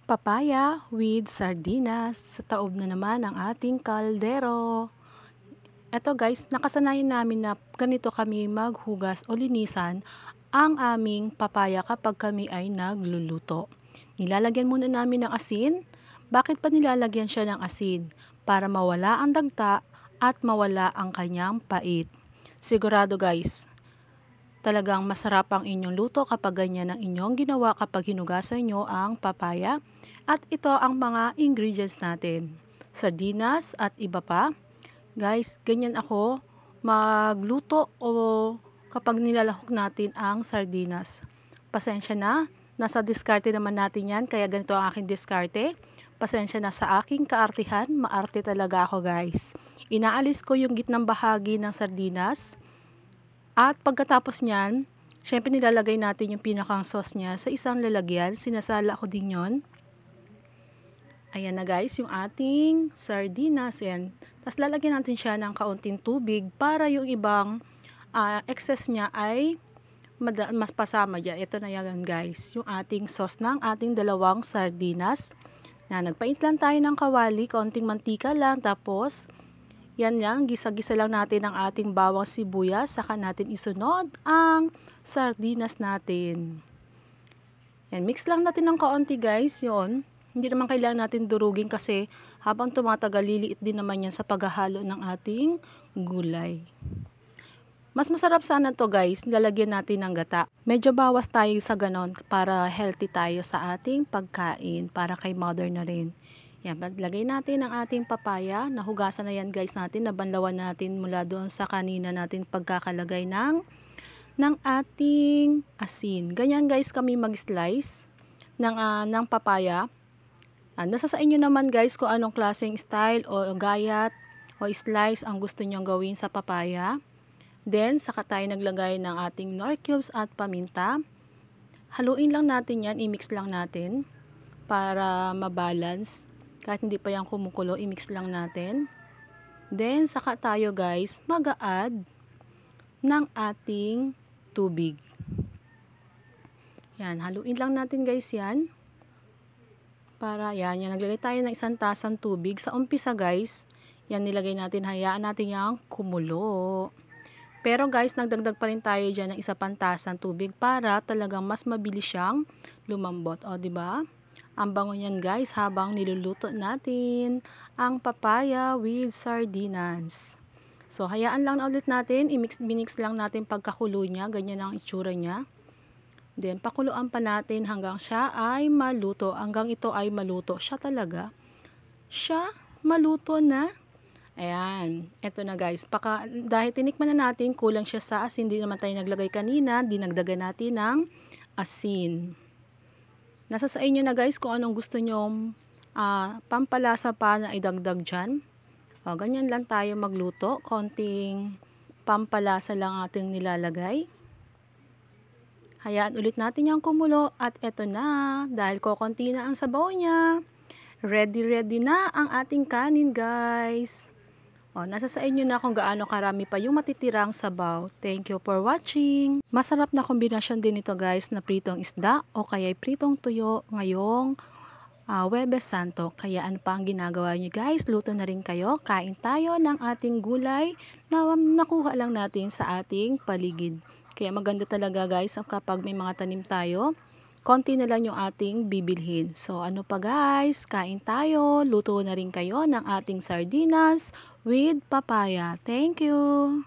Papaya with sardinas sa taob na naman ng ating kaldero. Eto guys, nakasanayan namin na ganito kami maghugas o linisan ang aming papaya kapag kami ay nagluluto. Nilalagyan muna namin ng asin. Bakit pa nilalagyan siya ng asin? Para mawala ang dagta at mawala ang kanyang pait. Sigurado guys, talagang masarap ang inyong luto kapag ganyan ang inyong ginawa kapag hinugasan nyo ang papaya. At ito ang mga ingredients natin. Sardinas at iba pa. Guys, ganyan ako magluto o kapag nilalahok natin ang sardinas. Pasensya na, nasa diskarte naman natin yan, kaya ganito ang aking diskarte. Pasensya na sa aking kaartihan, maarte talaga ako guys. Inaalis ko yung gitnang bahagi ng sardinas. At pagkatapos niyan, syempre nilalagay natin yung pinakang sauce niya sa isang lalagyan. Sinasala ko din yon. Ayan na guys, yung ating sardinas. Ayan. Tapos lalagyan natin siya ng kaunting tubig para yung ibang excess niya ay mas pasama dyan. Ito na yan guys, yung ating sauce ng ating dalawang sardinas. Nagpainit lang tayo ng kawali, kaunting mantika lang. Tapos, yan lang, gisa-gisa lang natin ang ating bawang sibuyas. Saka natin isunod ang sardinas natin. Yan, mix lang natin ng kaunti guys, yun. Hindi naman kailangan natin durugin kasi habang tumatagal, liliit din naman yan sa paghahalo ng ating gulay. Mas masarap sana to guys, lalagyan natin ng gata. Medyo bawas tayo sa ganon para healthy tayo sa ating pagkain, para kay mother na rin. Yan, lagay natin ang ating papaya. Nahugasan na yan guys natin, nabanlawan natin mula doon sa kanina natin pagkakalagay ng ating asin. Ganyan guys kami mag-slice ng papaya. Nasa sa inyo naman guys kung anong klaseng style o gayat o slice ang gusto nyong gawin sa papaya. Then, saka tayo naglagay ng ating nor cubes at paminta. Haluin lang natin yan, i-mix lang natin para mabalance. Kahit hindi pa yan kumukulo, i-mix lang natin. Then, saka tayo guys mag-a-add ng ating tubig. Yan, haluin lang natin guys yan. Para yan, naglagay tayo ng 1 tasang tubig. Sa umpisa guys, yan nilagay natin, hayaan natin yung kumulo. Pero guys, nagdagdag pa rin tayo dyan ng 1 pang tasang tubig para talagang mas mabilis siyang lumambot. O, diba? Ang bango niyan guys habang niluluto natin ang papaya with sardinas. So, hayaan lang na ulit natin, binix lang natin pagkakulo niya, ganyan ang itsura niya. Then, pakuluan pa natin hanggang siya ay maluto. Hanggang ito ay maluto. Siya talaga. Siya maluto na. Ayan. Ito na guys. Dahil tinikman na natin, kulang siya sa asin. Hindi naman tayo naglagay kanina. Dinagdagan natin ng asin. Nasa sa inyo na guys kung anong gusto nyong pampalasa pa na idagdag dyan. O, ganyan lang tayo magluto. Konting pampalasa lang ating nilalagay. Hayaan ulit natin yung kumulo at eto na, dahil kokonti na ang sabaw niya. Ready na ang ating kanin guys. O, nasa sa inyo na kung gaano karami pa yung matitirang sabaw. Thank you for watching. Masarap na kombinasyon din ito guys na pritong isda o kaya pritong tuyo ngayong Huwebes Santo. Kaya ano pa ang ginagawa niyo guys? Luto na rin kayo. Kain tayo ng ating gulay na nakuha lang natin sa ating paligid. Kaya maganda talaga guys kapag may mga tanim tayo, konti na lang yung ating bibilhin. So ano pa guys, kain tayo, luto na rin kayo ng ating sardinas with papaya. Thank you!